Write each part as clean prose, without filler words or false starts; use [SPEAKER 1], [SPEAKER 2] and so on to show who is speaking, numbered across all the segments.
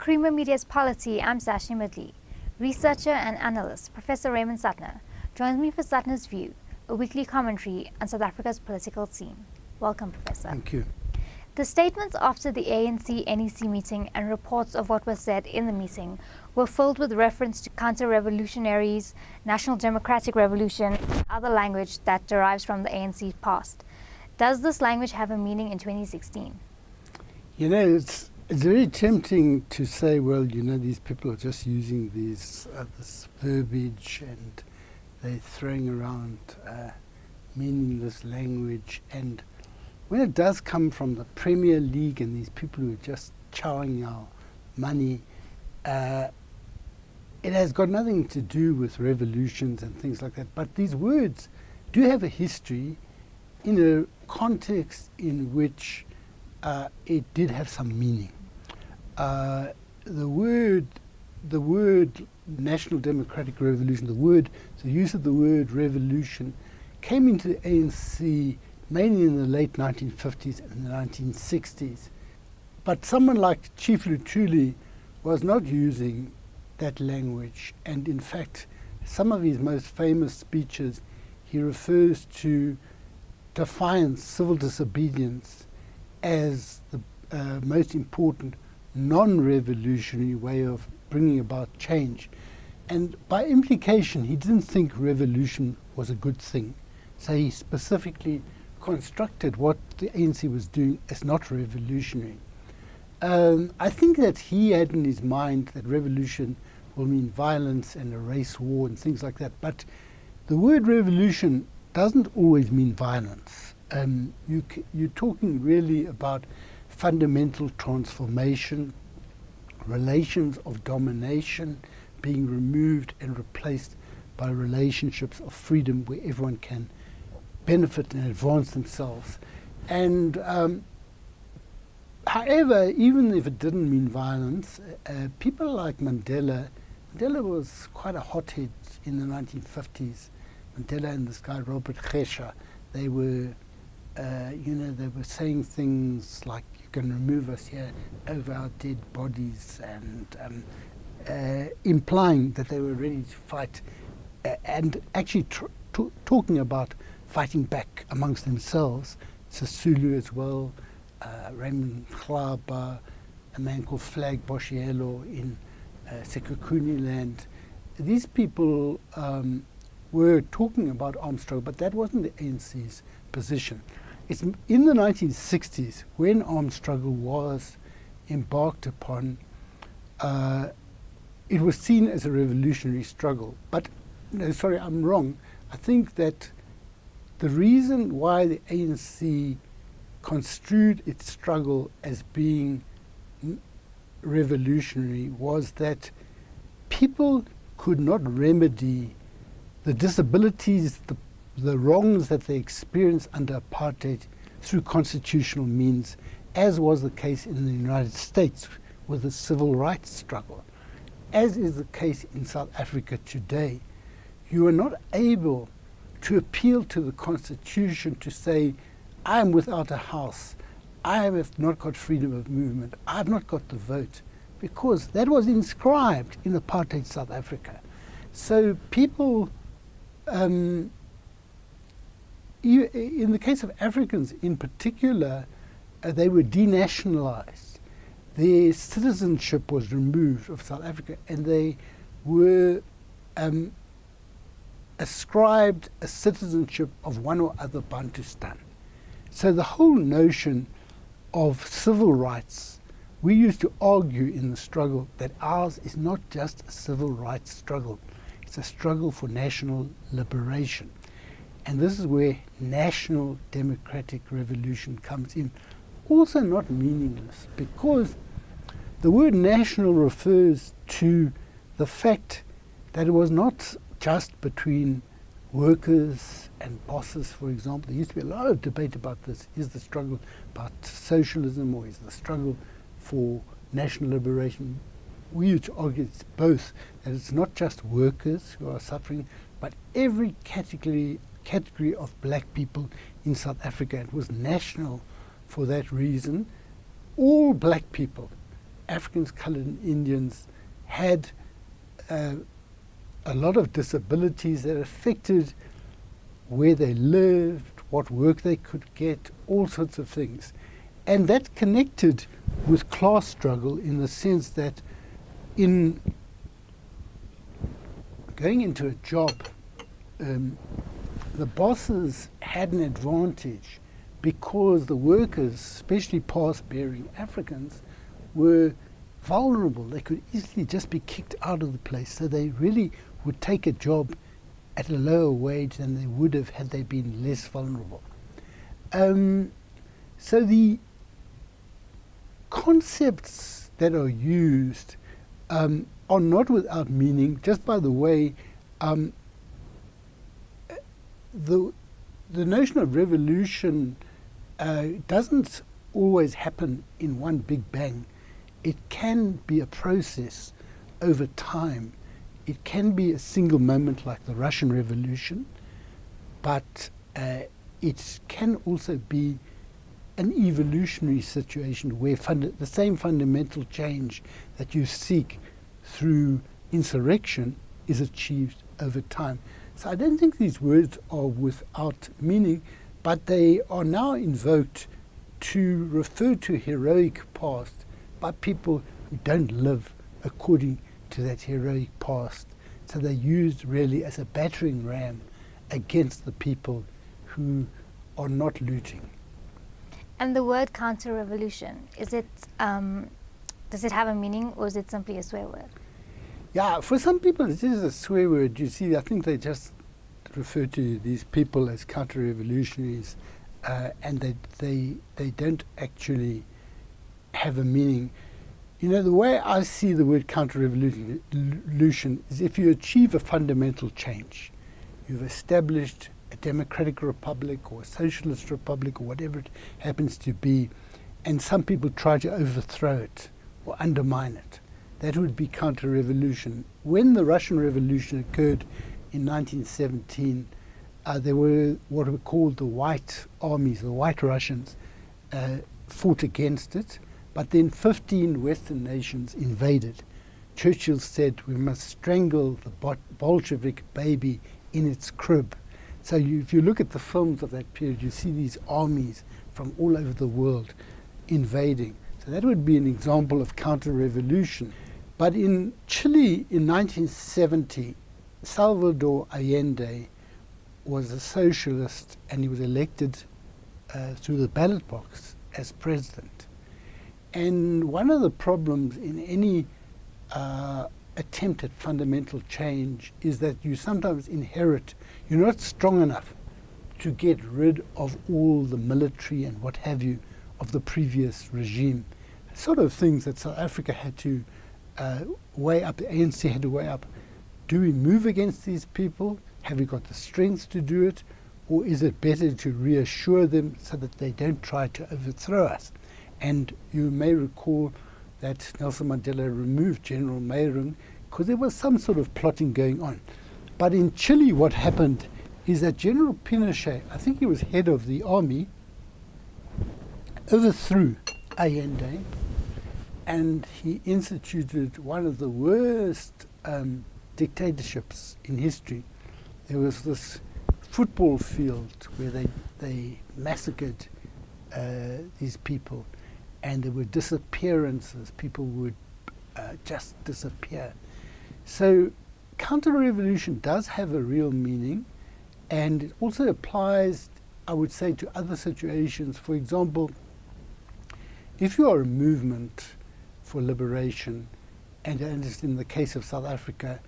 [SPEAKER 1] Creamer Media's Polity, I'm Sashnee Moodley. Researcher and analyst Professor Raymond Suttner joins me for Suttner's View, a weekly commentary on South Africa's political scene. Welcome, Professor.
[SPEAKER 2] Thank you.
[SPEAKER 1] The statements after the ANC-NEC meeting and reports of what was said in the meeting were filled with reference to counter-revolutionaries, National Democratic Revolution, and other language that derives from the ANC's past. Does this language have a meaning in 2016?
[SPEAKER 2] You know, it's very tempting to say, well, you know, these people are just using this verbiage and they're throwing around meaningless language. And when it does come from the Premier League and these people who are just chowing our money, it has got nothing to do with revolutions and things like that. But these words do have a history in a context in which it did have some meaning. The word National Democratic Revolution, the use of the word revolution came into the ANC mainly in the late 1950s and the 1960s. But someone like Chief Luthuli was not using that language, and in fact, some of his most famous speeches, he refers to defiance, civil disobedience, as the most important non-revolutionary way of bringing about change. And by implication, he didn't think revolution was a good thing. So he specifically constructed what the ANC was doing as not revolutionary. I think that he had in his mind that revolution will mean violence and a race war and things like that. But the word revolution doesn't always mean violence. You're talking really about fundamental transformation, relations of domination being removed and replaced by relationships of freedom where everyone can benefit and advance themselves. And however, even if it didn't mean violence, people like Mandela was quite a hothead in the 1950s. Mandela and this guy Robert Gesha, they were saying things like, you can remove us here over our dead bodies, and implying that they were ready to fight, and actually talking about fighting back amongst themselves. Sisulu as well, Raymond Suttner, a man called Flag Boshielo in Sekhukhune land. These people were talking about armed struggle, but that wasn't the ANC's position. It's in the 1960s, when armed struggle was embarked upon, it was seen as a revolutionary struggle. But, no, sorry, I'm wrong. I think that the reason why the ANC construed its struggle as being revolutionary was that people could not remedy the disabilities, the wrongs that they experienced under apartheid through constitutional means, as was the case in the United States with the civil rights struggle. As is the case in South Africa today, you are not able to appeal to the Constitution to say, I am without a house, I have not got freedom of movement, I have not got the vote, because that was inscribed in apartheid South Africa. So people, in the case of Africans in particular, they were denationalized. Their citizenship was removed of South Africa, and they were ascribed a citizenship of one or other Bantustan. So the whole notion of civil rights, we used to argue in the struggle that ours is not just a civil rights struggle, it's a struggle for national liberation. And this is where National Democratic Revolution comes in. Also not meaningless, because the word national refers to the fact that it was not just between workers and bosses, for example. There used to be a lot of debate about this. Is the struggle about socialism, or is the struggle for national liberation? We used to argue it's both, that it's not just workers who are suffering, but every category of black people in South Africa. It was national for that reason. All black people Africans, coloured and Indians had a lot of disabilities that affected where they lived, what work they could get, all sorts of things. And that connected with class struggle in the sense that in going into a job, the bosses had an advantage because the workers, especially past-bearing Africans, were vulnerable. They could easily just be kicked out of the place, so they really would take a job at a lower wage than they would have had they been less vulnerable. So the concepts that are used are not without meaning. Just by the way, the notion of revolution doesn't always happen in one big bang. It can be a process over time. It can be a single moment like the Russian Revolution, but it can also be an evolutionary situation where the same fundamental change that you seek through insurrection is achieved over time. So I don't think these words are without meaning, but they are now invoked to refer to heroic past by people who don't live according to that heroic past. So they're used really as a battering ram against the people who are not looting.
[SPEAKER 1] And the word counter-revolution, is it, does it have a meaning, or is it simply a swear word?
[SPEAKER 2] Yeah, for some people it is a swear word. You see, I think they just refer to these people as counter-revolutionaries, and they don't actually have a meaning. You know, the way I see the word counter-revolution is if you achieve a fundamental change, you've established a democratic republic or a socialist republic or whatever it happens to be, and some people try to overthrow it or undermine it. That would be counter-revolution. When the Russian Revolution occurred in 1917, there were what were called the White Armies, the White Russians, fought against it, but then 15 Western nations invaded. Churchill said, we must strangle the Bolshevik baby in its crib. So if you look at the films of that period, you see these armies from all over the world invading. So that would be an example of counter-revolution. But in Chile in 1970, Salvador Allende was a socialist, and he was elected through the ballot box as president. And one of the problems in any attempt at fundamental change is that you sometimes inherit, you're not strong enough to get rid of all the military and what have you of the previous regime. Sort of things that South Africa had to weigh up, the ANC had to weigh up. Do we move against these people? Have we got the strength to do it? Or is it better to reassure them so that they don't try to overthrow us? And you may recall that Nelson Mandela removed General Mayring because there was some sort of plotting going on. But in Chile, what happened is that General Pinochet, I think he was head of the army, overthrew Allende, and he instituted one of the worst dictatorships in history. There was this football field where they massacred these people, and there were disappearances. People would just disappear. So counter-revolution does have a real meaning, and it also applies, I would say, to other situations. For example, if you are a movement for liberation, and in the case of South Africa,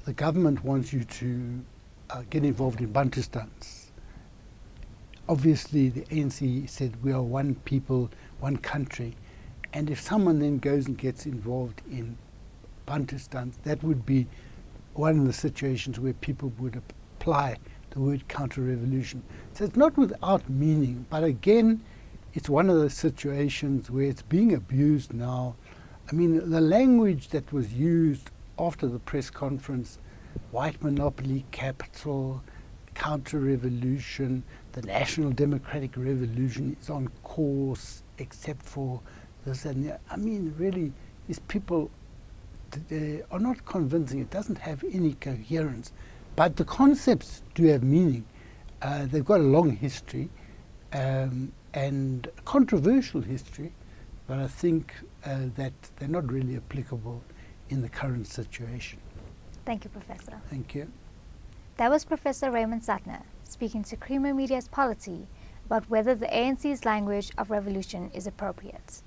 [SPEAKER 2] the government wants you to get involved in Bantustans. Obviously, the ANC said we are one people, one country, and if someone then goes and gets involved in Bantustans, that would be one of the situations where people would apply the word counter-revolution. So it's not without meaning, but again, it's one of those situations where it's being abused now. I mean, the language that was used after the press conference, white monopoly capital, counter-revolution, the National Democratic Revolution is on course, except for this and that. I mean, really, is people they are not convincing. It doesn't have any coherence. But the concepts do have meaning. They've got a long history and a controversial history, but I think that they're not really applicable in the current situation.
[SPEAKER 1] Thank you, Professor.
[SPEAKER 2] Thank you.
[SPEAKER 1] That was Professor Raymond Suttner speaking to Creamer Media's Polity about whether the ANC's language of revolution is appropriate.